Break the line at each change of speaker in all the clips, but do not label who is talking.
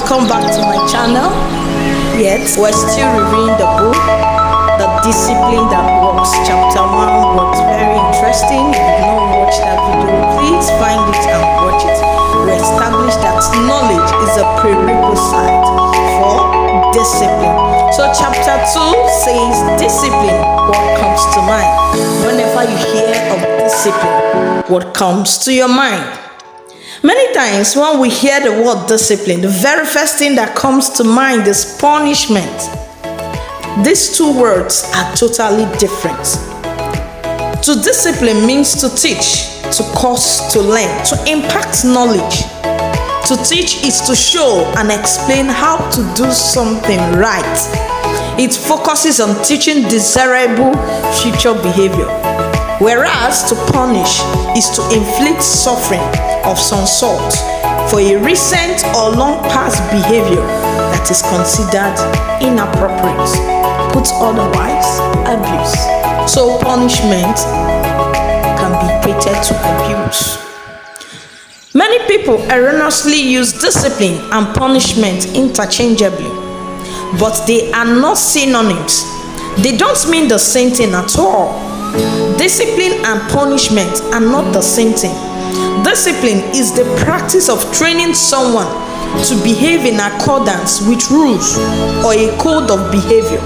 Welcome back to my channel. Yet we're still reviewing the book, The Discipline That Works. Chapter 1 was very interesting. If you've not watched that video, please find it and watch it. We established that knowledge is a prerequisite for discipline. So chapter 2 says discipline, what comes to mind? Whenever you hear of discipline, what comes to your mind? Many times when we hear the word discipline, the very first thing that comes to mind is punishment. These two words are totally different. To discipline means to teach, to cause, to learn, to impact knowledge. To teach is to show and explain how to do something right. It focuses on teaching desirable future behavior. Whereas to punish is to inflict suffering of some sort for a recent or long past behavior that is considered inappropriate. Put otherwise, abuse. So punishment can be equated to abuse. Many people erroneously use discipline and punishment interchangeably, but they are not synonyms. They don't mean the same thing at all. Discipline and punishment are not the same thing. Discipline is the practice of training someone to behave in accordance with rules or a code of behavior,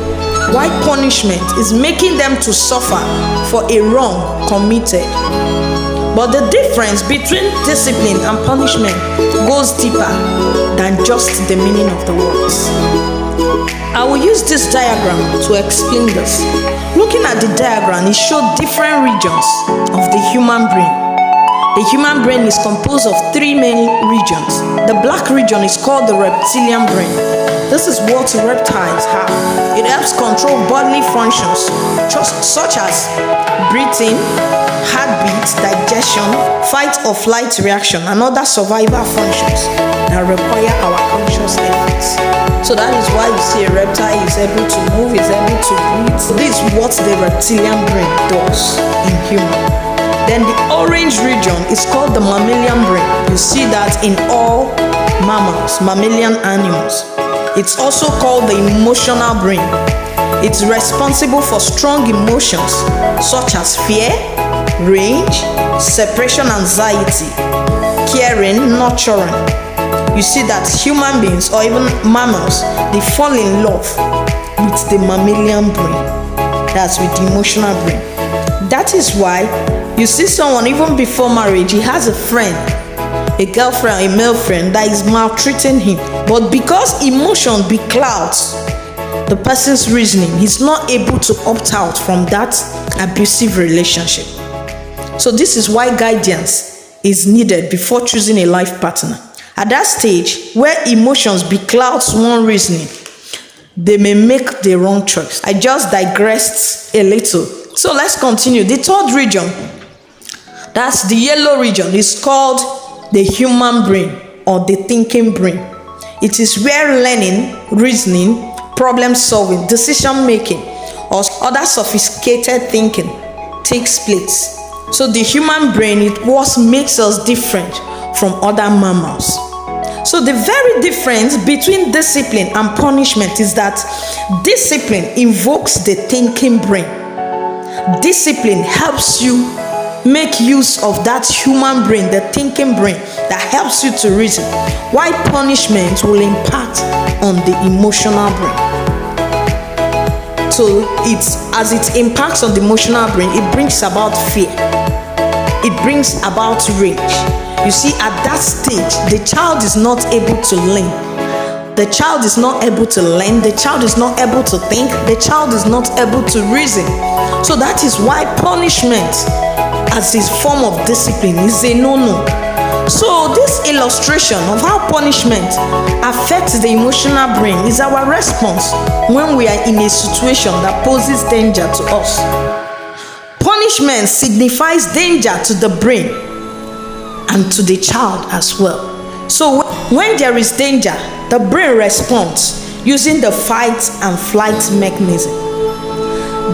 while punishment is making them to suffer for a wrong committed. But the difference between discipline and punishment goes deeper than just the meaning of the words. I will use this diagram to explain this. Looking at the diagram, it shows different regions of the human brain. The human brain is composed of three main regions. The black region is called the reptilian brain. This is what reptiles have. It helps control bodily functions such as breathing, heartbeat, digestion, fight or flight reaction, and other survival functions that require our conscious efforts. So that is why you see a reptile is able to move, is able to breathe. This is what the reptilian brain does in human. Then the orange region is called the mammalian brain. You see that in all mammals, mammalian animals. It's also called the emotional brain. It's responsible for strong emotions such as fear, rage, separation anxiety, caring, nurturing. You see that human beings or even mammals, they fall in love with the mammalian brain. That's with the emotional brain. That is why you see someone even before marriage, he has a friend, a girlfriend, a male friend that is maltreating him. But because emotion beclouds the person's reasoning, he's not able to opt out from that abusive relationship. So this is why guidance is needed before choosing a life partner. At that stage, where emotions beclouds one reasoning, they may make the wrong choice. I just digressed a little. So let's continue. The third region, that's the yellow region, is called the human brain or the thinking brain. It is where learning, reasoning, problem solving, decision making, or other sophisticated thinking takes place. So the human brain, it what makes us different from other mammals. So the very difference between discipline and punishment is that discipline invokes the thinking brain. Discipline helps you make use of that human brain, the thinking brain, that helps you to reason, while punishment will impact on the emotional brain. So as it impacts on the emotional brain, it brings about fear. It brings about rage. You see, at that stage, the child is not able to learn. The child is not able to learn. The child is not able to think. The child is not able to reason. So that is why punishment as a form of discipline is a no-no. So this illustration of how punishment affects the emotional brain is our response when we are in a situation that poses danger to us. Punishment signifies danger to the brain and to the child as well. So when there is danger, the brain responds using the fight and flight mechanism.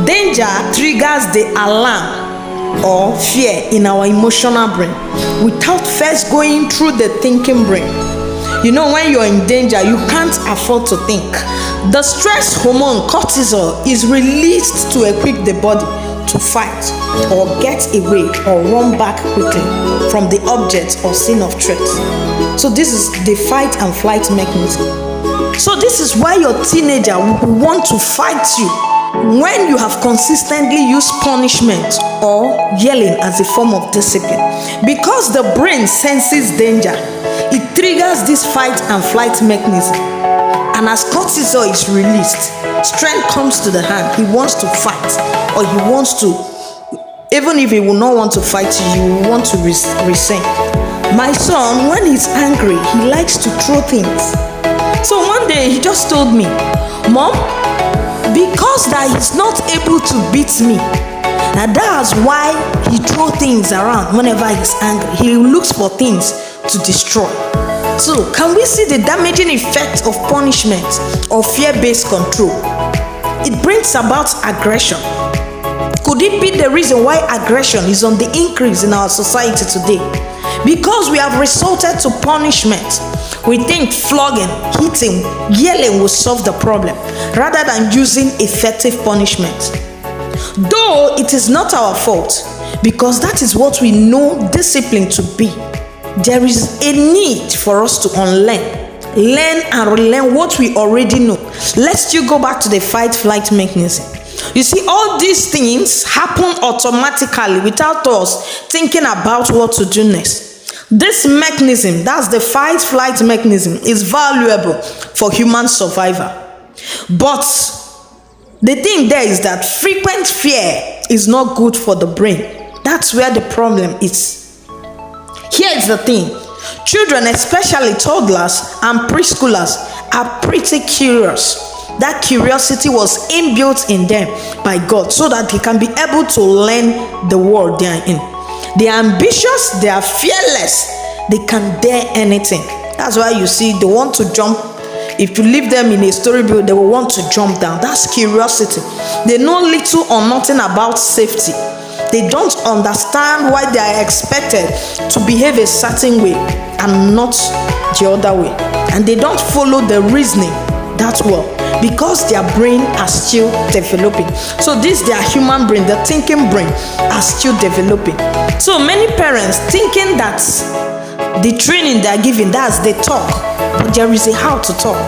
Danger triggers the alarm or fear in our emotional brain without first going through the thinking brain. You know, when you're in danger, you can't afford to think. The stress hormone cortisol is released to equip the body to fight or get away or run back quickly from the object or scene of threat. So this is the fight and flight mechanism. So this is why your teenager will want to fight you when you have consistently used punishment or yelling as a form of discipline. Because the brain senses danger, it triggers this fight and flight mechanism. And as cortisol is released, strength comes to the hand. He wants to fight, or he wants to, even if he will not want to fight you, he will want to resent. My son, when he's angry, he likes to throw things. So one day he just told me, Mom, because that he's not able to beat me, and that's why he throws things around whenever he's angry. He looks for things to destroy. So, can we see the damaging effect of punishment or fear-based control? It brings about aggression. Could it be the reason why aggression is on the increase in our society today? Because we have resorted to punishment. We think flogging, hitting, yelling will solve the problem, rather than using effective punishment. Though it is not our fault, because that is what we know discipline to be. There is a need for us to learn and relearn what we already know. Let's still go back to the fight-flight mechanism. You see, all these things happen automatically without us thinking about what to do next. This mechanism, that's the fight-flight mechanism, is valuable for human survival. But the thing there is that frequent fear is not good for the brain. That's where the problem is. Here is the thing. Children, especially toddlers and preschoolers, are pretty curious. That curiosity was inbuilt in them by God so that they can be able to learn the world they are in. They are ambitious, they are fearless, they can dare anything. That's why you see they want to jump. If you leave them in a storybook, they will want to jump down. That's curiosity. They know little or nothing about safety. They don't understand why they are expected to behave a certain way and not the other way. And they don't follow the reasoning that well because their brain are still developing. So this, their human brain, the thinking brain, are still developing. So many parents thinking that the training they are giving, that's the talk, but there is a how to talk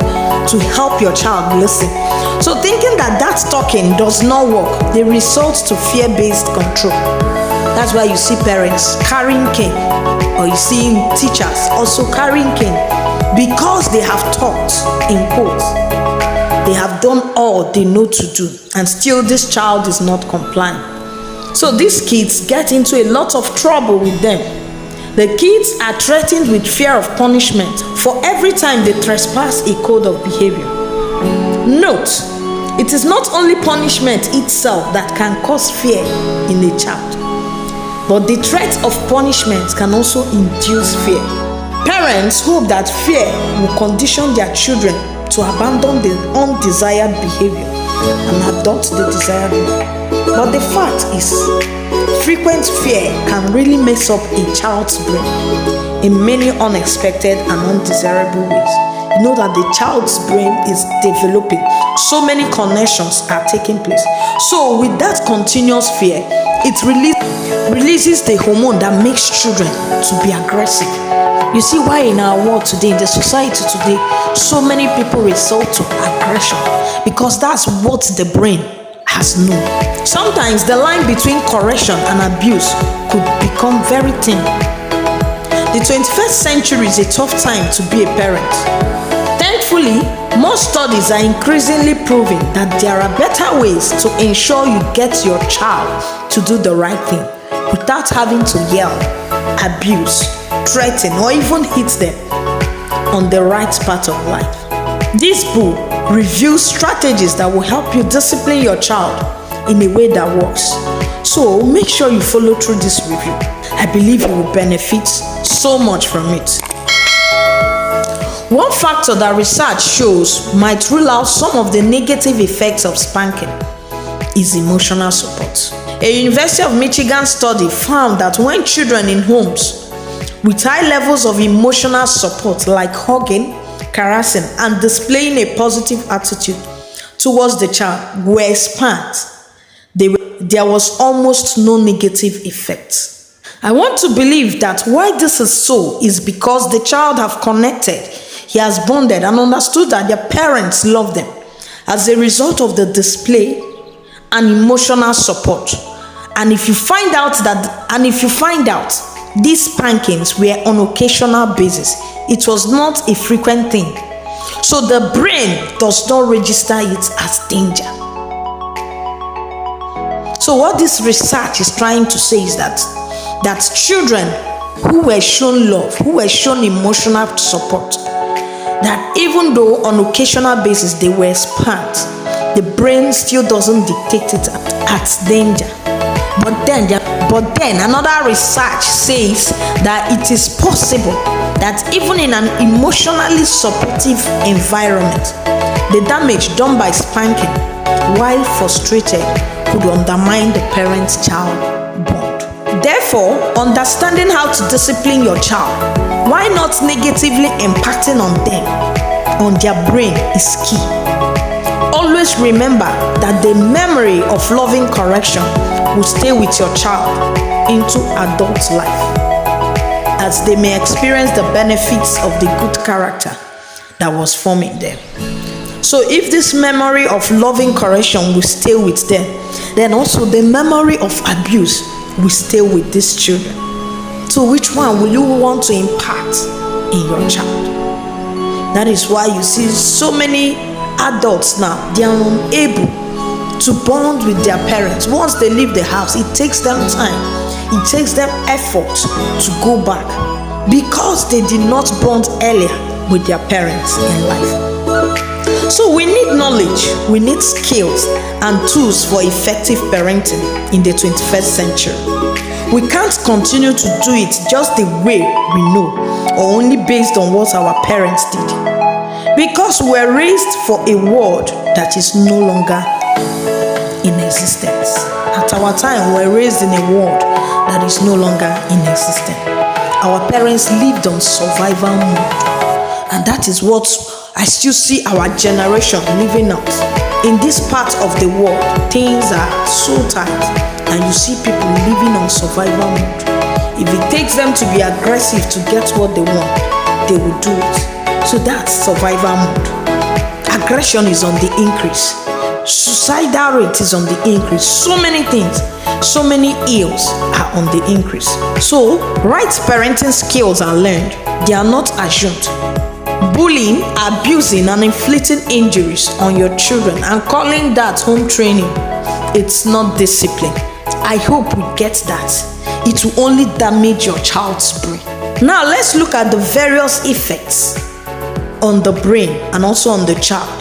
to help your child listen. So thinking that talking does not work, they resort to fear-based control. That's why you see parents carrying cane, or you see teachers also carrying cane, because they have taught in quotes. They have done all they know to do, and still this child is not complying. So these kids get into a lot of trouble with them. The kids are threatened with fear of punishment for every time they trespass a code of behavior. Note, it is not only punishment itself that can cause fear in a child, but the threat of punishment can also induce fear. Parents hope that fear will condition their children to abandon the undesired behavior and adopt the desired one. But the fact is, frequent fear can really mess up a child's brain in many unexpected and undesirable ways. You know that the child's brain is developing. So many connections are taking place. So with that continuous fear, it releases the hormone that makes children to be aggressive. You see why in our world today, in the society today, so many people resort to aggression, because that's what the brain has known. Sometimes the line between correction and abuse could become very thin. The 21st century is a tough time to be a parent. Thankfully, more studies are increasingly proving that there are better ways to ensure you get your child to do the right thing without having to yell, abuse, threaten, or even hit them on the right path of life. This book reviews strategies that will help you discipline your child in a way that works. So make sure you follow through this review. I believe you will benefit so much from it. One factor that research shows might rule out some of the negative effects of spanking is emotional support. A University of Michigan study found that when children in homes with high levels of emotional support like hugging, caressing, and displaying a positive attitude towards the child were spanned. There was almost no negative effect. I want to believe that why this is so is because the child have connected, he has bonded and understood that their parents love them as a result of the display and emotional support. And if you find out these spankings were on occasional basis, it was not a frequent thing. So the brain does not register it as danger. So what this research is trying to say is that children who were shown love, who were shown emotional support, that even though on occasional basis they were spanked, the brain still doesn't dictate it as danger. But then another research says that it is possible that even in an emotionally supportive environment, the damage done by spanking while frustrated could undermine the parent-child bond. Therefore, understanding how to discipline your child, why not negatively impacting on them, on their brain, is key. Always remember that the memory of loving correction will stay with your child into adult life, as they may experience the benefits of the good character that was forming them. So if this memory of loving correction will stay with them, then also the memory of abuse will stay with these children. So which one will you want to impart in your child? That is why you see so many adults now, they are unable to bond with their parents. Once they leave the house, it takes them time, it takes them effort to go back, because they did not bond earlier with their parents in life. So we need knowledge, we need skills and tools for effective parenting in the 21st century. We can't continue to do it just the way we know, or only based on what our parents did, because we were raised for a world that is no longer in existence. At our time, we were raised in a world that is no longer in existence. Our parents lived on survival mode, and that is what I still see our generation living out. In this part of the world, things are so tight, and you see people living on survival mode. If it takes them to be aggressive to get what they want, they will do it. So that's survival mode. Aggression is on the increase. Suicidal rate is on the increase. So many things, so many ills are on the increase. So right parenting skills are learned. They are not assumed. Bullying, abusing, and inflicting injuries on your children and calling that home training, it's not discipline. I hope we get that. It will only damage your child's brain. Now let's look at the various effects on the brain and also on the child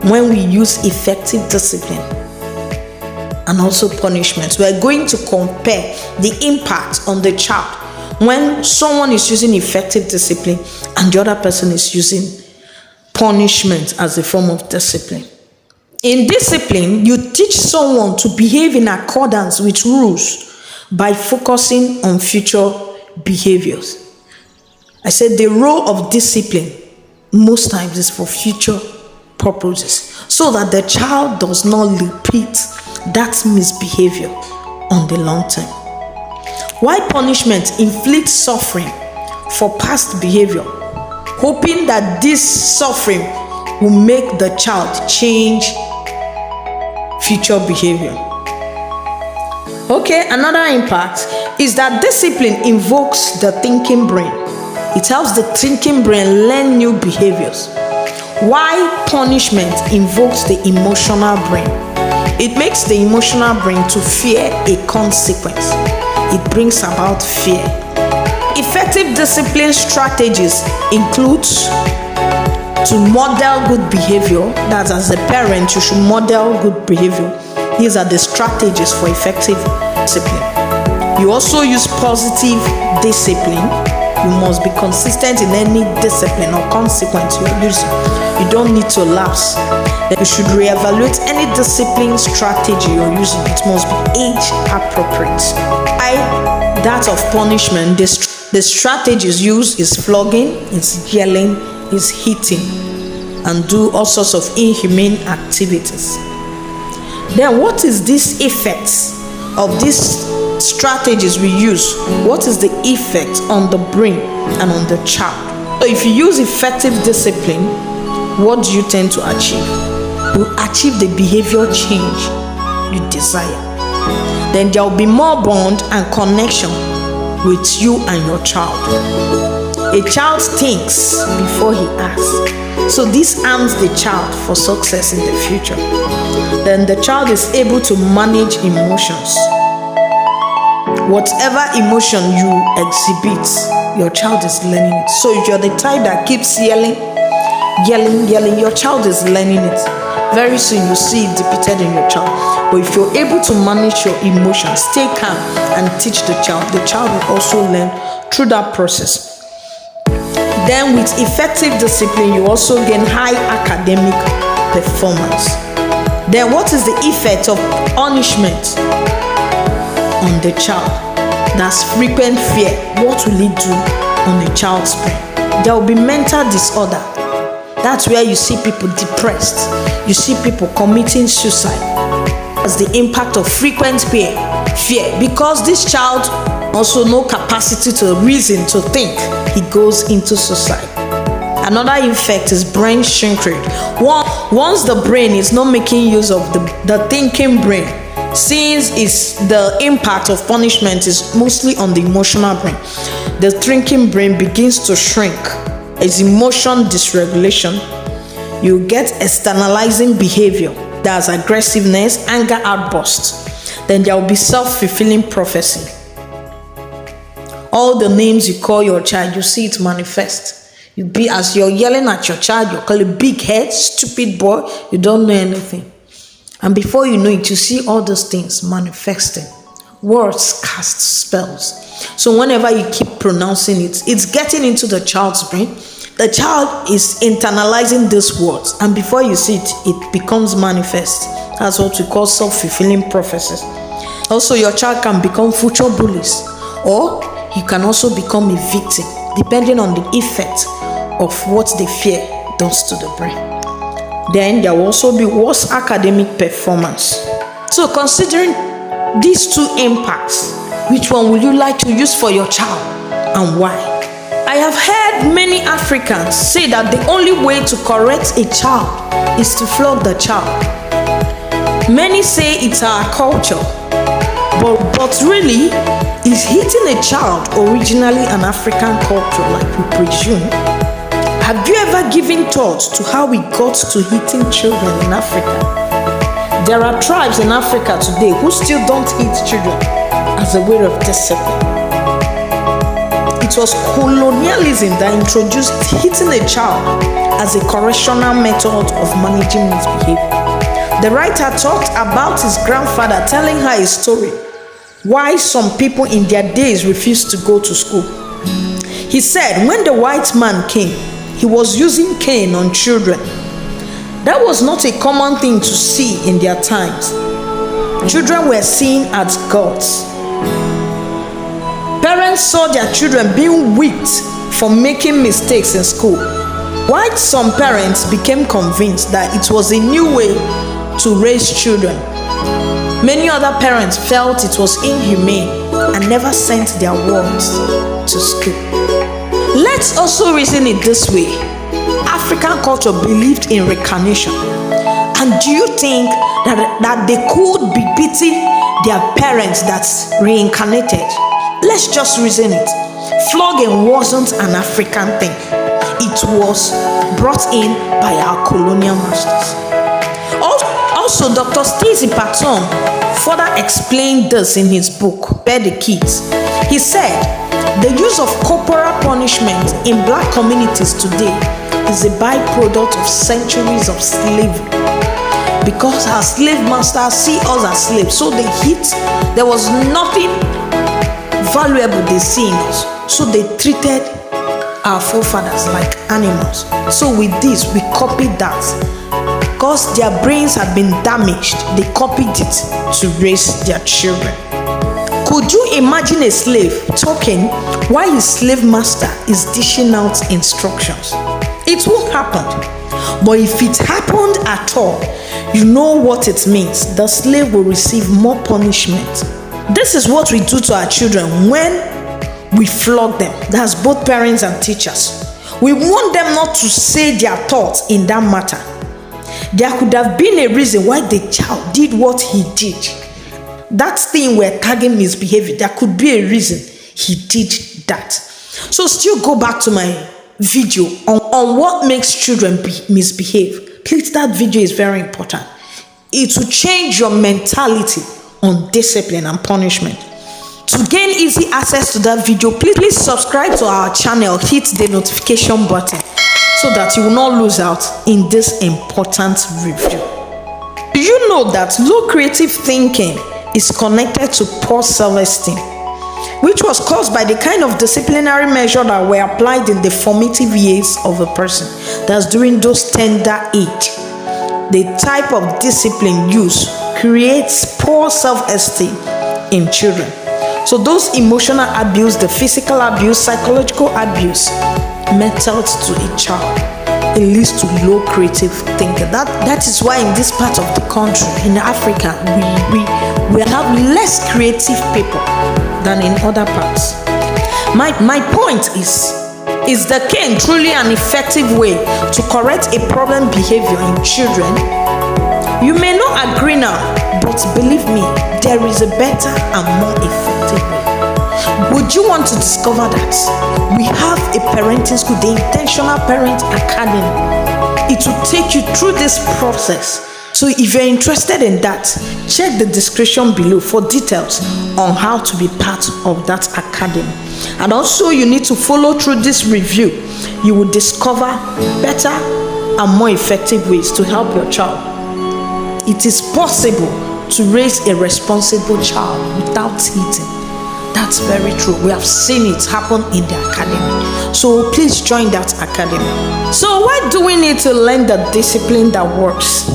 when we use effective discipline and also punishment. We're going to compare the impact on the child when someone is using effective discipline and the other person is using punishment as a form of discipline. In discipline, you teach someone to behave in accordance with rules by focusing on future behaviors. I said the role of discipline most times is for future purposes, so that the child does not repeat that misbehavior on the long term. While punishment inflicts suffering for past behavior, hoping that this suffering will make the child change future behavior. Okay, another impact is that discipline invokes the thinking brain. It helps the thinking brain learn new behaviors, while punishment invokes the emotional brain. It makes the emotional brain to fear a consequence. It brings about fear. Effective discipline strategies includes to model good behavior. That as a parent, you should model good behavior. These are the strategies for effective discipline. You also use positive discipline. You must be consistent in any discipline or consequence you're using. You don't need to lapse. You should reevaluate any discipline strategy you're using. It must be age appropriate. That of punishment, The strategies used is flogging, is yelling, is hitting, and do all sorts of inhumane activities. Then what is this effect of these strategies we use? What is the effect on the brain and on the child? So if you use effective discipline, what do you tend to achieve? You achieve the behavior change you desire. Then there will be more bond and connection with you and your child. A child thinks before he acts. So this arms the child for success in the future. Then the child is able to manage emotions. Whatever emotion you exhibit, your child is learning it. So if you're the type that keeps yelling, your child is learning it. Very soon you see it depicted in your child. But if you're able to manage your emotions, stay calm and teach the child will also learn through that process. Then with effective discipline, you also gain high academic performance. Then what is the effect of punishment on the child? That's frequent fear. What will it do on the child's brain? There will be mental disorder. That's where you see people depressed. You see people committing suicide. That's the impact of frequent fear. Because this child also no capacity to reason, to think, he goes into suicide. Another effect is brain shrinkage. Once the brain is not making use of the thinking brain, since the impact of punishment is mostly on the emotional brain, the thinking brain begins to shrink. It's emotion dysregulation. You get externalizing behavior. That's aggressiveness, anger outbursts. Then there will be self-fulfilling prophecy. All the names you call your child, you see it manifest. As you're yelling at your child, you call it big head, stupid boy, you don't know anything. And before you know it, you see all those things manifesting. Words cast spells. So whenever you keep pronouncing it, it's getting into the child's brain. The child is internalizing these words, and before you see it, it becomes manifest. That's what we call self-fulfilling prophecies. Also, your child can become future bullies, or you can also become a victim, depending on the effect of what the fear does to the brain. Then there will also be worse academic performance. So considering these two impacts, which one would you like to use for your child and why? I have heard many Africans say that the only way to correct a child is to flog the child. Many say it's our culture, but really, is hitting a child originally an African culture like we presume? Have you ever given thought to how we got to hitting children in Africa? There are tribes in Africa today who still don't hit children as a way of discipline. It was colonialism that introduced hitting a child as a correctional method of managing misbehavior. The writer talked about his grandfather telling her a story why some people in their days refused to go to school. He said when the white man came, he was using cane on children. That was not a common thing to see in their times. Children were seen as gods. Parents saw their children being whipped for making mistakes in school. While some parents became convinced that it was a new way to raise children, many other parents felt it was inhumane and never sent their wards to school. Let's also reason it this way. African culture believed in reincarnation. And do you think that they could be beating their parents that's reincarnated? Let's just reason it. Flogging wasn't an African thing. It was brought in by our colonial masters. Also, Dr. Stacey Patton further explained this in his book, Bear the Kids. He said, the use of corporal punishment in black communities today is a byproduct of centuries of slavery. Because our slave masters see us as slaves, so they hit. There was nothing valuable they see in us, so they treated our forefathers like animals. So with this, we copied that. Because their brains had been damaged, they copied it to raise their children. Could you imagine a slave talking while his slave master is dishing out instructions? It won't happen. But if it happened at all, you know what it means. The slave will receive more punishment. This is what we do to our children when we flog them. That's both parents and teachers. We want them not to say their thoughts in that matter. There could have been a reason why the child did what he did. That thing we're tagging misbehavior, there could be a reason he did that. So still go back to my video on what makes children misbehave. Please, that video is very important. It will change your mentality on discipline and punishment. To gain easy access to that video, please subscribe to our channel, hit the notification button so that you will not lose out in this important review. Do you know that low creative thinking is connected to poor self-esteem, which was caused by the kind of disciplinary measure that were applied in the formative years of a person? That's during those tender age. The type of discipline used creates poor self-esteem in children. So those emotional abuse, the physical abuse, psychological abuse, methods to a child, it leads to low creative thinking. That is why in this part of the country, in Africa, we have less creative people than in other parts. My point is the cane truly an effective way to correct a problem behavior in children? You may not agree now, but believe me, there is a better and more effective way. Would you want to discover that? We have a parenting school, the Intentional Parent Academy. It will take you through this process. So if you're interested in that, check the description below for details on how to be part of that academy. And also you need to follow through this review. You will discover better and more effective ways to help your child. It is possible to raise a responsible child without eating. That's very true. We have seen it happen in the academy. So please join that academy. So why do we need to learn the discipline that works?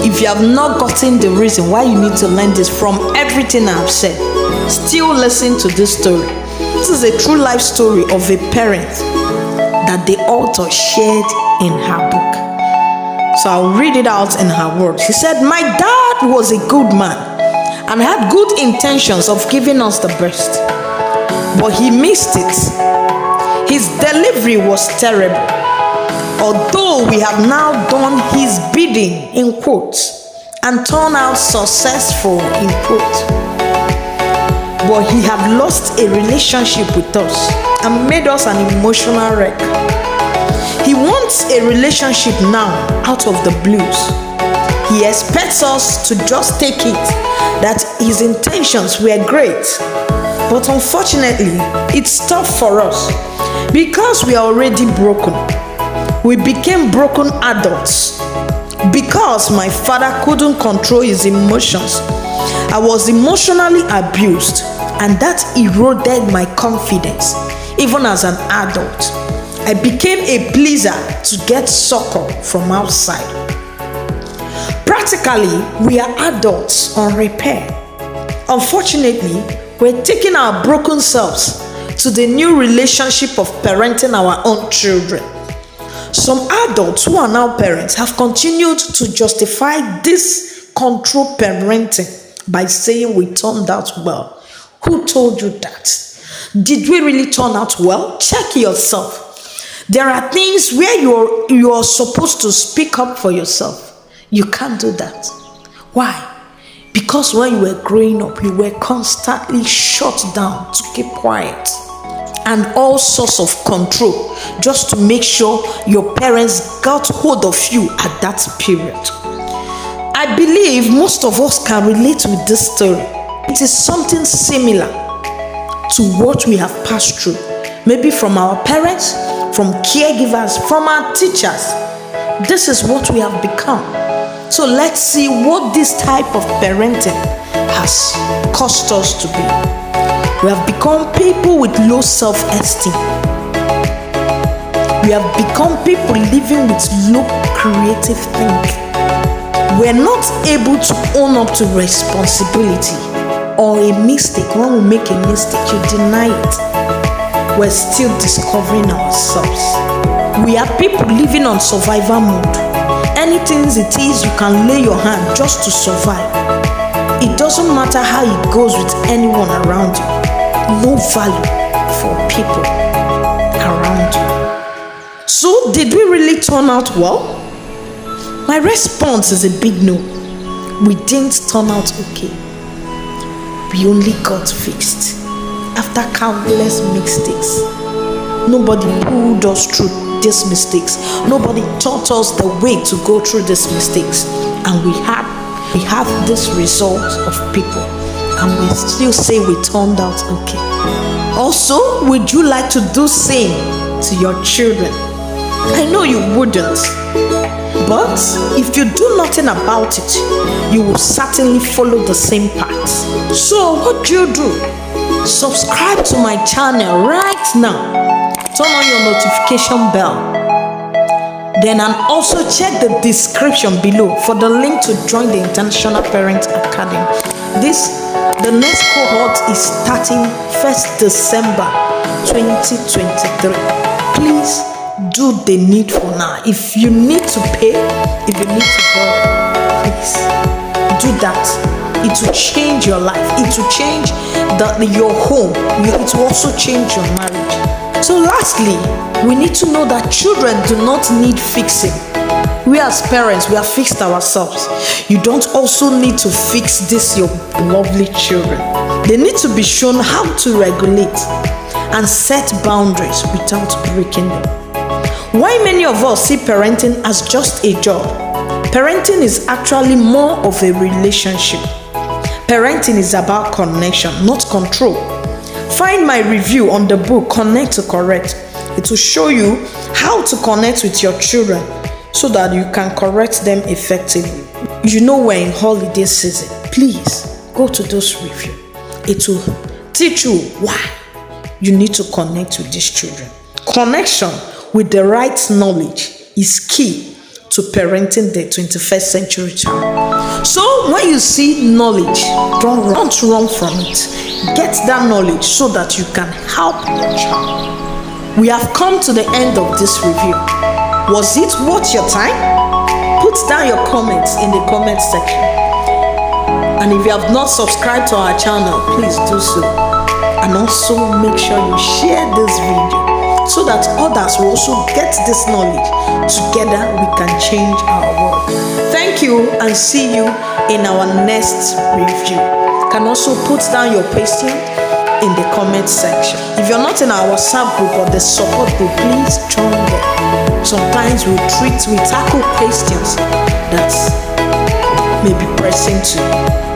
If you have not gotten the reason why you need to learn this from everything I've said, still listen to this story. This is a true life story of a parent that the author shared in her book. So I'll read it out in her words. She said, "My dad was a good man and had good intentions of giving us the best, but he missed it. His delivery was terrible. Although we have now done his bidding, in quotes, and turned out successful, in quotes, but he have lost a relationship with us and made us an emotional wreck. He wants a relationship now out of the blues. He expects us to just take it, that his intentions were great, but unfortunately, it's tough for us because we are already broken. We became broken adults because my father couldn't control his emotions. I was emotionally abused, and that eroded my confidence. Even as an adult, I became a pleaser to get succor from outside. Practically, we are adults on repair. Unfortunately, we're taking our broken selves to the new relationship of parenting our own children. Some adults who are now parents have continued to justify this control parenting by saying we turned out well. Who told you that? Did we really turn out well? Check yourself. There are things where you are supposed to speak up for yourself. You can't do that. Why? Because when you were growing up, you were constantly shut down to keep quiet and all sorts of control just to make sure your parents got hold of you at that period. I believe most of us can relate with this story. It is something similar to what we have passed through, maybe from our parents, from caregivers, from our teachers. This is what we have become. So let's see what this type of parenting has caused us to be. We have become people with low self-esteem. We have become people living with low creative thinking. We're not able to own up to responsibility. or a mistake, when we make a mistake, you deny it, we're still discovering ourselves. We are people living on survival mode. Anything it is, you can lay your hand just to survive. It doesn't matter how it goes with anyone around you. No value for people around you. So, did we really turn out well? My response is a big no. We didn't turn out okay. We only got fixed after countless mistakes. Nobody pulled us through these mistakes. Nobody taught us the way to go through these mistakes. And we have this result of people. And we still say we turned out okay. Also, would you like to do same to your children? I know you wouldn't. But if you do nothing about it, you will certainly follow the same path. So what do you do? Subscribe to my channel right now. Turn on your notification bell. Then and also check the description below for the link to join the International Parent Academy. The next cohort is starting 1st December 2023. Please do the needful now. If you need to pay, if you need to borrow, please do that. It will change your life. It will change your home. It will also change your marriage. So lastly, we need to know that children do not need fixing. We as parents, we have fixed ourselves. You don't also need to fix your lovely children. They need to be shown how to regulate and set boundaries without breaking them. Why many of us see parenting as just a job? Parenting is actually more of a relationship. Parenting is about connection, not control. Find my review on the book Connect to Correct. It will show you how to connect with your children so that you can correct them effectively. You know we're in holiday season. Please go to those reviews. It will teach you why you need to connect with these children. Connection with the right knowledge is key to parenting the 21st century child. So when you see knowledge, don't run from it. Get that knowledge so that you can help your child. We have come to the end of this review. Was it worth your time? Put down your comments in the comment section. And if you have not subscribed to our channel, please do so. And also make sure you share this video so that others will also get this knowledge. Together we can change our world. Thank you and see you in our next review. You can also put down your question in the comment section. If you're not in our WhatsApp group or the support group, please join them. Sometimes we tackle questions that may be pressing to you.